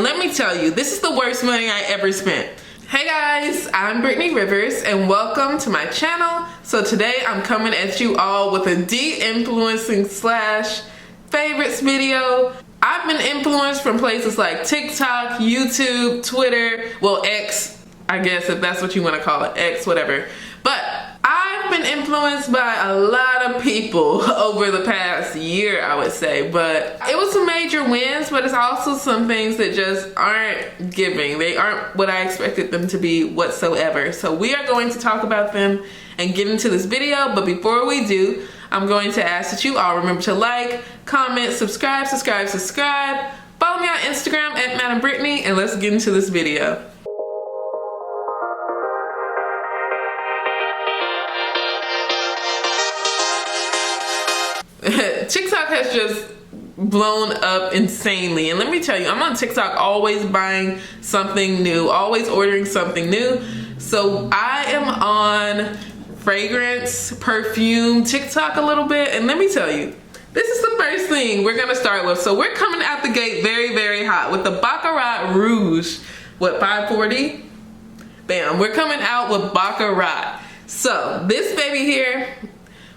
let me tell you, this is the worst money I ever spent. Hey guys, I'm Brittany Rivers and welcome to my channel. So today I'm coming at you all with a de-influencing / favorites video. I've been influenced from places like TikTok, YouTube, Twitter, well X, I guess if that's what you want to call it, X, whatever. But I've been influenced by a lot of people over the past year, I would say. But it was some major wins, but it's also some things that just aren't giving. They aren't what I expected them to be whatsoever. So we are going to talk about them and get into this video. But before we do, I'm going to ask that you all remember to like, comment, subscribe. Follow me on Instagram at Madam Brittany, and let's get into this video. TikTok has just blown up insanely, and let me tell you, I'm on TikTok always buying something new, always ordering something new. So I am on fragrance, perfume, TikTok a little bit, and let me tell you, this is the first thing we're gonna start with. So we're coming out the gate very, very hot with the Baccarat Rouge. What, 540? Bam, we're coming out with Baccarat. So this baby here,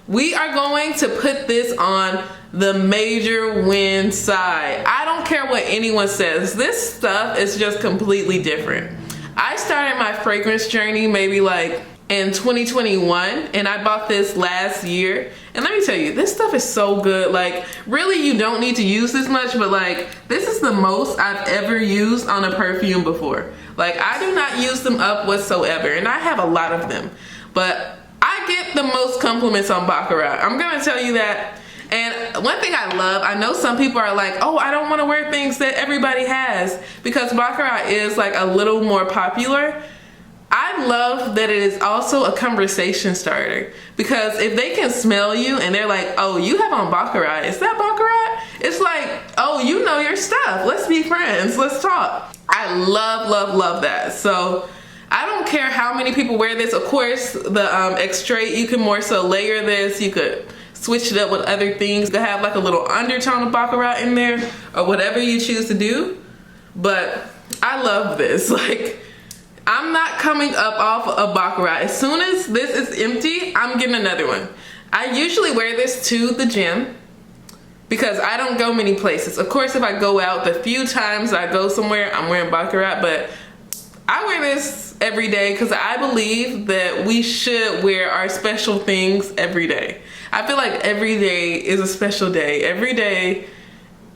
we are going to put this on the major win side. I don't care what anyone says. This stuff is just completely different. I started my fragrance journey maybe like in 2021, and I bought this last year. And let me tell you, this stuff is so good. Like, really, you don't need to use this much, but like, this is the most I've ever used on a perfume before. Like, I do not use them up whatsoever, and I have a lot of them. But I get the most compliments on Baccarat. I'm gonna tell you that. And one thing I love, I know some people are like, oh, I don't wanna wear things that everybody has, because Baccarat is like a little more popular. I love that it is also a conversation starter, because if they can smell you and they're like, oh, you have on Baccarat, is that Baccarat? It's like, oh, you know your stuff. Let's be friends, let's talk. I love that. So I don't care how many people wear this. Of course, the X-Straight, you can more so layer this. You could switch it up with other things to have like a little undertone of Baccarat in there, or whatever you choose to do. But I love this. Like, I'm not coming up off of Baccarat. As soon as this is empty, I'm getting another one. I usually wear this to the gym because I don't go many places. Of course, if I go out, the few times I go somewhere, I'm wearing Baccarat, but I wear this every day because I believe that we should wear our special things every day. I feel like every day is a special day. Every day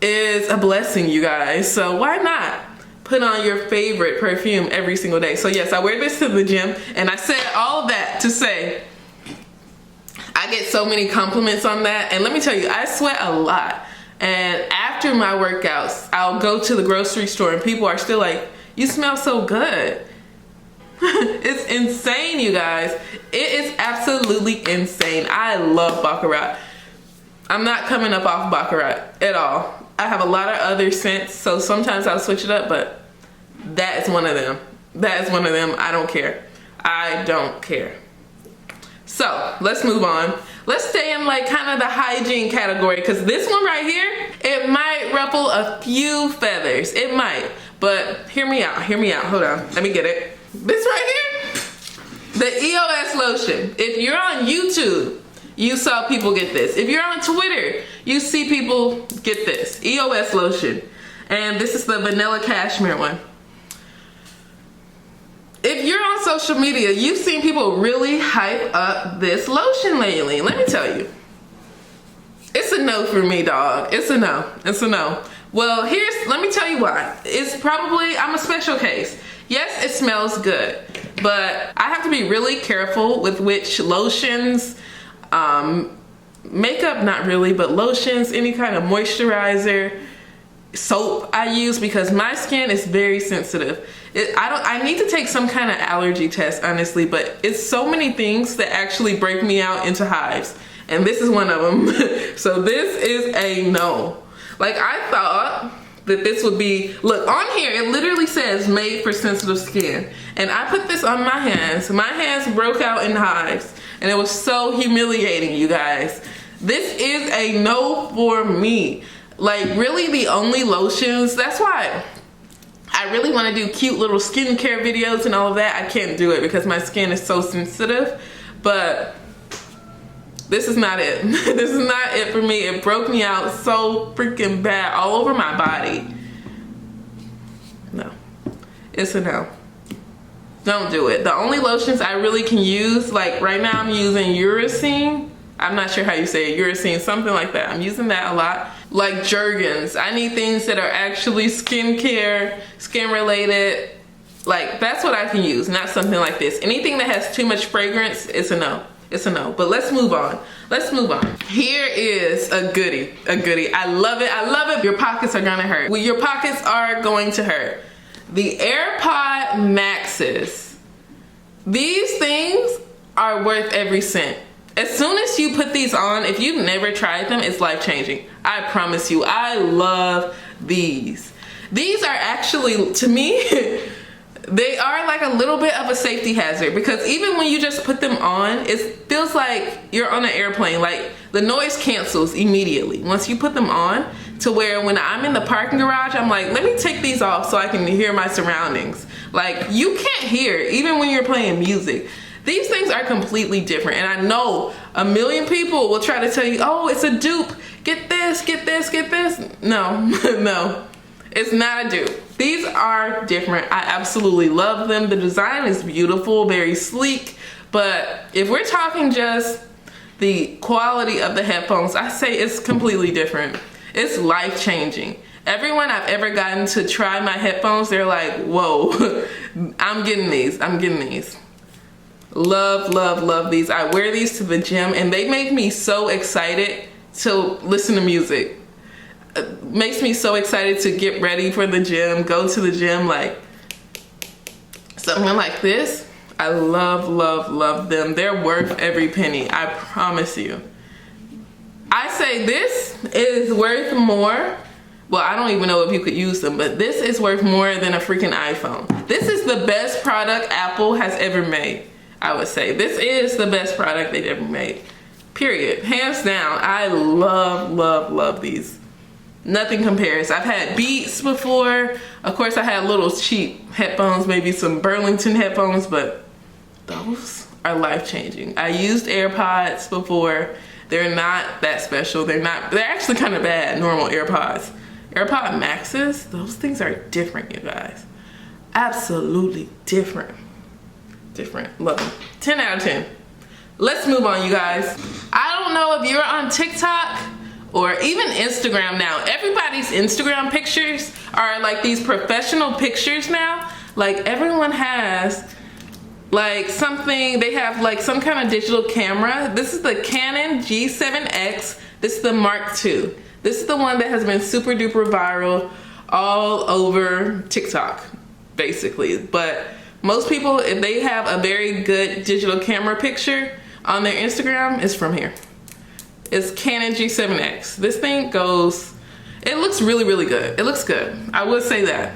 is a blessing, you guys. So why not put on your favorite perfume every single day? So yes, I wear this to the gym, and I said all of that to say I get so many compliments on that. And let me tell you, I sweat a lot. And after my workouts, I'll go to the grocery store and people are still like, you smell so good. It's insane, you guys. It is absolutely insane. I love Baccarat. I'm not coming up off Baccarat at all. I have a lot of other scents, so sometimes I'll switch it up, but that is one of them. That is one of them. I don't care. I don't care. So let's move on. Let's stay in like kind of the hygiene category, because this one right here, it might ruffle a few feathers. It might. But hear me out, hold on, let me get it. This right here, the EOS lotion. If you're on YouTube, you saw people get this. If you're on Twitter, you see people get this, EOS lotion. And this is the vanilla cashmere one. If you're on social media, you've seen people really hype up this lotion lately. Let me tell you, it's a no for me, dog. It's a no, it's a no. Well, let me tell you why. It's probably, I'm a special case. Yes, it smells good, but I have to be really careful with which lotions, makeup, not really, but lotions, any kind of moisturizer, soap I use, because my skin is very sensitive. I need to take some kind of allergy test, honestly, but it's so many things that actually break me out into hives, and this is one of them. So this is a no. Like, I thought that this would be, look, on here it literally says made for sensitive skin, and I put this on my hands. My hands broke out in hives, and it was so humiliating, you guys. This is a no for me. Like, really, the only lotions, that's why I really want to do cute little skincare videos and all of that. I can't do it because my skin is so sensitive, but this is not it. This is not it for me. It broke me out so freaking bad all over my body. No, it's a no. Don't do it. The only lotions I really can use, like right now I'm using Uracine. I'm not sure how you say it, Uracine, something like that. I'm using that a lot. Like Jergens. I need things that are actually skincare, skin related. Like that's what I can use, not something like this. Anything that has too much fragrance, it's a no. It's a no. But let's move on. Let's move on. Here is a goodie. A goodie. I love it. I love it. Your pockets are gonna hurt. Well, your pockets are going to hurt. The AirPod Maxes. These things are worth every cent. As soon as you put these on, if you've never tried them, it's life-changing. I promise you. I love these. These are actually, to me, they are like a little bit of a safety hazard because even when you just put them on, it feels like you're on an airplane. Like the noise cancels immediately once you put them on, to where when I'm in the parking garage, I'm like, let me take these off so I can hear my surroundings. Like you can't hear even when you're playing music. These things are completely different. And I know a million people will try to tell you, oh, it's a dupe. Get this, get this, get this. No, no, it's not a dupe. These are different. I absolutely love them. The design is beautiful, very sleek. But if we're talking just the quality of the headphones, I say it's completely different. It's life-changing. Everyone I've ever gotten to try my headphones, they're like, whoa, I'm getting these, I'm getting these. Love, love, love these. I wear these to the gym and they make me so excited to listen to music. It makes me so excited to get ready for the gym, go to the gym, like something like this. I love, love, love them. They're worth every penny, I promise you. I say this is worth more. Well, I don't even know if you could use them, but this is worth more than a freaking iPhone. This is the best product Apple has ever made, I would say. This is the best product they've ever made, period. Hands down. I love, love, love these. Nothing compares. I've had Beats before. Of course, I had little cheap headphones, maybe some Burlington headphones, but those are life-changing. I used AirPods before. They're not that special. They're actually kind of bad, normal AirPods. AirPod Maxes, those things are different, you guys. Absolutely different. Different. Love them. 10 out of 10. Let's move on, you guys. I don't know if you're on TikTok or even Instagram now. Everybody's Instagram pictures are like these professional pictures now. Like everyone has like something, they have like some kind of digital camera. This is the Canon G7x. This is the Mark II. This is the one that has been super duper viral all over TikTok, basically. But most people, if they have a very good digital camera picture on their Instagram, it's from here. It's Canon G7x. This thing goes, it looks really, really good. It looks good. I would say that.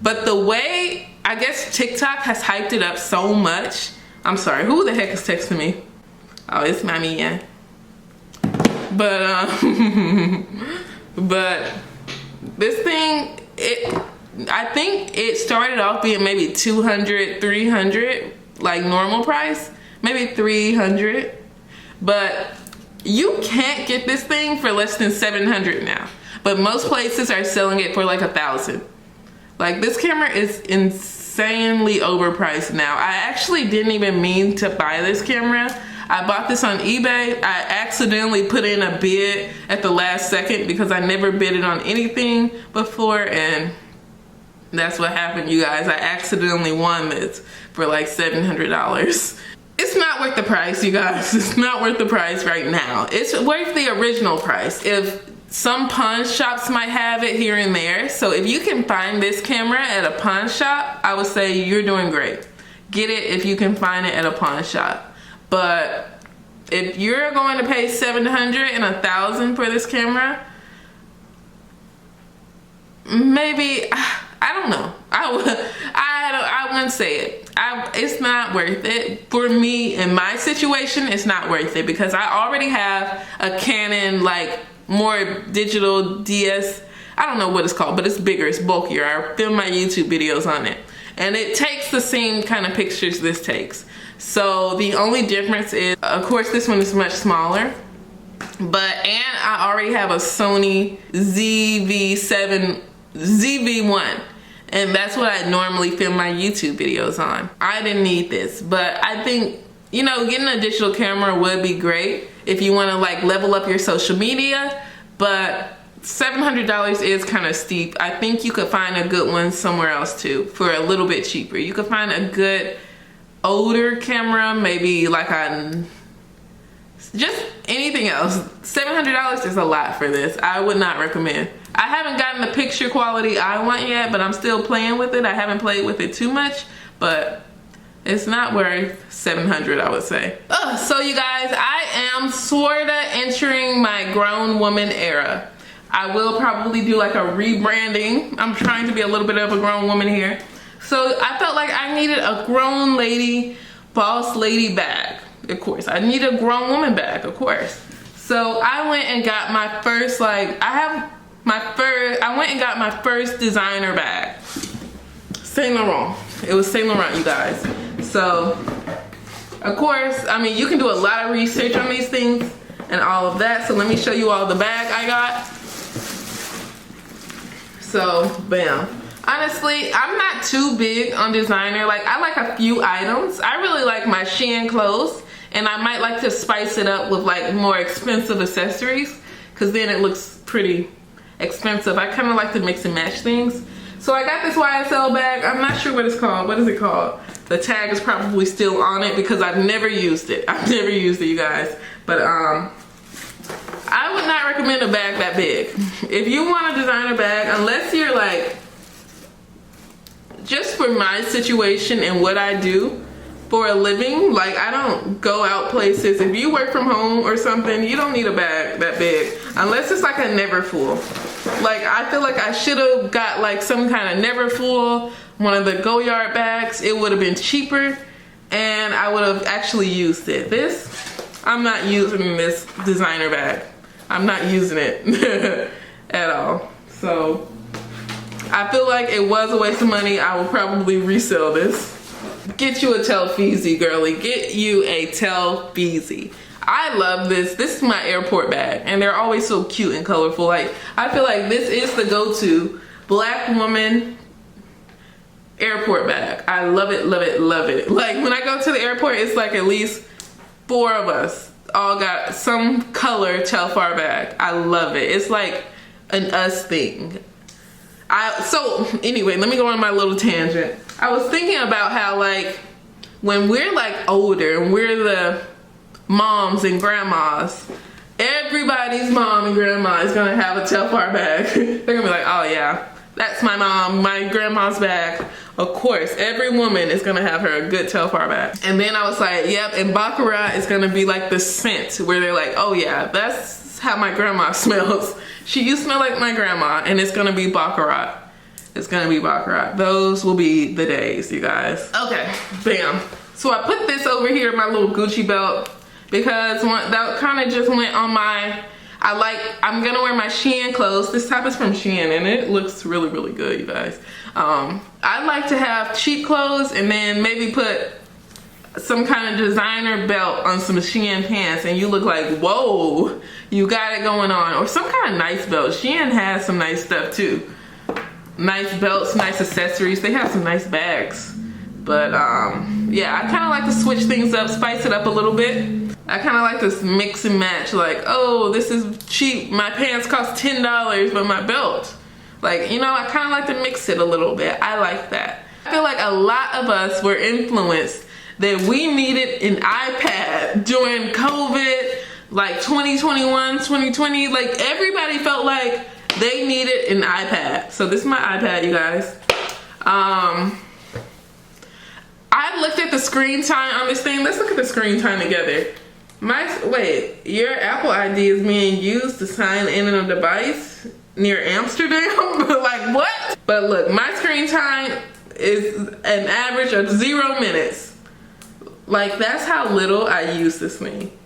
But the way, I guess TikTok has hyped it up so much. I'm sorry, who the heck is texting me? Oh, it's Mommy, yeah. But, but this thing, I think it started off being maybe 200, 300, like normal price, maybe 300. But you can't get this thing for less than 700 now. But most places are selling it for like 1,000. Like this camera is insanely overpriced now. I actually didn't even mean to buy this camera. I bought this on eBay. I accidentally put in a bid at the last second because I never bidded on anything before, and that's what happened, you guys. I accidentally won this for like $700. It's not worth the price, you guys. It's not worth the price right now. It's worth the original price. If some pawn shops might have it here and there. So if you can find this camera at a pawn shop, I would say you're doing great. Get it if you can find it at a pawn shop. But if you're going to pay $700 and $1,000 for this camera, maybe, I don't know. I wouldn't say it. It's not worth it. For me, in my situation, it's not worth it because I already have a Canon, like more digital DS I don't know what it's called, but it's bigger, it's bulkier. I film my YouTube videos on it. And it takes the same kind of pictures this takes. So the only difference is, of course, this one is much smaller. And I already have a Sony ZV-1. And that's what I normally film my YouTube videos on. I didn't need this, but I think, you know, getting a digital camera would be great if you want to like level up your social media, but $700 is kind of steep. I think you could find a good one somewhere else too for a little bit cheaper. You could find a good older camera, maybe like just anything else. $700 is a lot for this. I would not recommend. I haven't gotten the picture quality I want yet, but I'm still playing with it. I haven't played with it too much, but it's not worth $700, I would say. So you guys, I am sorta entering my grown woman era. I will probably do like a rebranding. I'm trying to be a little bit of a grown woman here. So I felt like I needed a grown lady, boss lady bag. Of course, I need a grown woman bag, of course. So I went and got my first, I went and got my first designer bag. Saint Laurent. It was Saint Laurent, you guys. So, of course, I mean, you can do a lot of research on these things and all of that. So let me show you all the bag I got. So, bam. Honestly, I'm not too big on designer. Like, I like a few items. I really like my Shein clothes, and I might like to spice it up with like more expensive accessories, because then it looks pretty expensive. I kind of like to mix and match things. So I got this YSL bag. I'm not sure what it's called. What is it called? The tag is probably still on it because I've never used it. I've never used it, you guys. But I would not recommend a bag that big. If you want a designer bag, unless you're like, just for my situation and what I do for a living, like I don't go out places. If you work from home or something, you don't need a bag that big, unless it's like a never full. Like, I feel like I should have got like some kind of never full, one of the Goyard bags. It would have been cheaper and I would have actually used it. This, I'm not using this designer bag. I'm not using it at all. So I feel like it was a waste of money. I will probably resell this. Get you a Telfeezy, girly. Get you a Telfeezy. I love this. This is my airport bag, and they're always so cute and colorful. Like, I feel like this is the go-to black woman airport bag. I love it, love it, love it. Like, when I go to the airport, it's like at least 4 of us all got some color Telfar bag. I love it. It's like an us thing. So anyway, let me go on my little tangent. I was thinking about how, like, when we're like older and we're the moms and grandmas, everybody's mom and grandma is gonna have a Telfar bag. They're gonna be like, oh yeah, that's my mom, my grandma's bag. Of course, every woman is gonna have her a good Telfar bag. And then I was like, yep, and Baccarat is gonna be like the scent where they're like, oh yeah, that's how my grandma smells. You smell like my grandma, and it's gonna be Baccarat. It's gonna be Baccarat. Those will be the days, you guys. Okay, bam. So I put this over here in my little Gucci belt because that kind of just went on my, I'm gonna wear my Shein clothes. This top is from Shein and it looks really, really good, you guys. I like to have cheap clothes and then maybe put some kind of designer belt on some Shein pants and you look like, whoa, you got it going on. Or some kind of nice belt. Shein has some nice stuff too. Nice belts, nice accessories. They have some nice bags. But yeah, I kind of like to switch things up, spice it up a little bit. I kind of like to mix and match, like, oh, this is cheap. My pants cost $10, but my belt. Like, you know, I kind of like to mix it a little bit. I like that. I feel like a lot of us were influenced that we needed an iPad during COVID, like 2021, 2020. Like, everybody felt like they needed an iPad. So this is my iPad, you guys. I looked at the screen time on this thing. Let's look at the screen time together. Wait, your Apple ID is being used to sign in on a device near Amsterdam? Like, what? But look, my screen time is an average of 0 minutes. Like, that's how little I use this thing.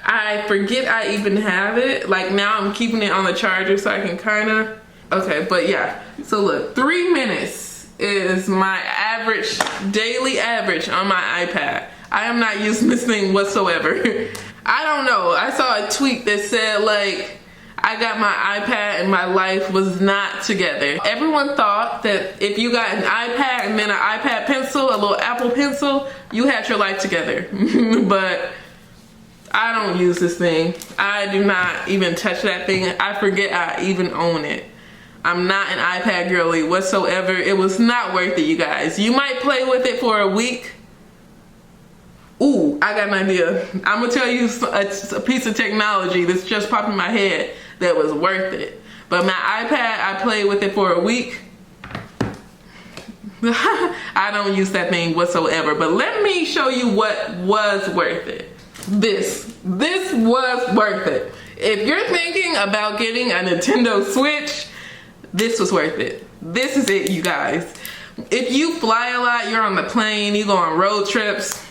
I forget I even have it. Like, now I'm keeping it on the charger so I can kind of Okay, but yeah. So look, 3 minutes is my average, daily average on my iPad. I am not using this thing whatsoever. I don't know. I saw a tweet that said like, I got my iPad and my life was not together. Everyone thought that if you got an iPad and then an iPad pencil, a little Apple pencil, you had your life together. But I don't use this thing. I do not even touch that thing. I forget I even own it. I'm not an iPad girly whatsoever. It was not worth it, you guys. You might play with it for a week. Ooh, I got an idea. I'm gonna tell you a piece of technology that's just popped in my head that was worth it. But my iPad, I played with it for a week. I don't use that thing whatsoever. But let me show you what was worth it. This was worth it. If you're thinking about getting a Nintendo Switch, this was worth it. This is it, you guys. If you fly a lot, you're on the plane, you go on road trips,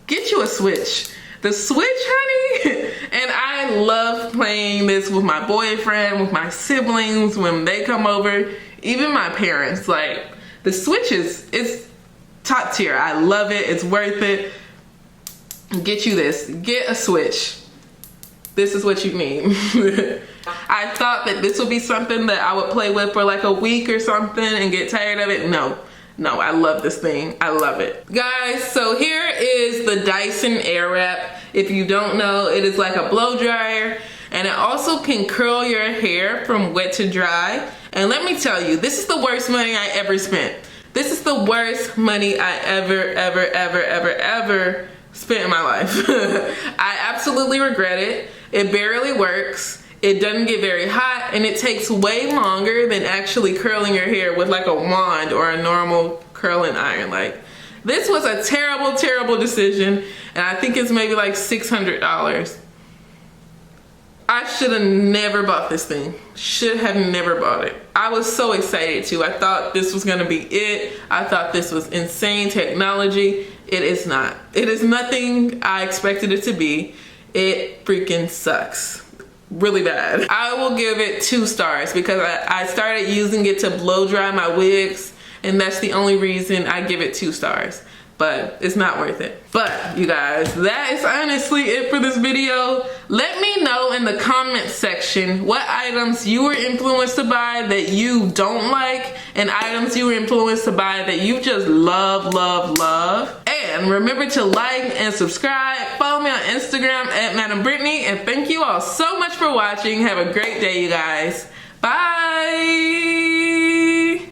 get you a Switch. The Switch, honey. And I love playing this with my boyfriend, with my siblings, when they come over, even my parents. Like, the Switch it's top tier. I love it. It's worth it. Get you this. Get a Switch. This is what you need. I thought that this would be something that I would play with for like a week or something and get tired of it. No, I love this thing. I love it. Guys, so here is the Dyson Airwrap. If you don't know, it is like a blow dryer, and it also can curl your hair from wet to dry. And let me tell you, this is the worst money I ever spent. This is the worst money I ever spent in my life. I absolutely regret it. It barely works. It doesn't get very hot, and it takes way longer than actually curling your hair with like a wand or a normal curling iron. Like, this was a terrible, terrible decision, and I think it's maybe like $600. I should have never bought this thing. Should have never bought it. I was so excited too. I thought this was gonna be it. I thought this was insane technology. It is not. It is nothing I expected it to be. It freaking sucks. Really bad. I will give it 2 stars because I started using it to blow dry my wigs, and that's the only reason I give it 2 stars. But it's not worth it. But you guys, that is honestly it for this video. Let me know in the comment section what items you were influenced to buy that you don't like, and items you were influenced to buy that you just love. And remember to like and subscribe. Follow me on Instagram at Madam Brittany, and thank you all so much for watching. Have a great day, you guys. Bye.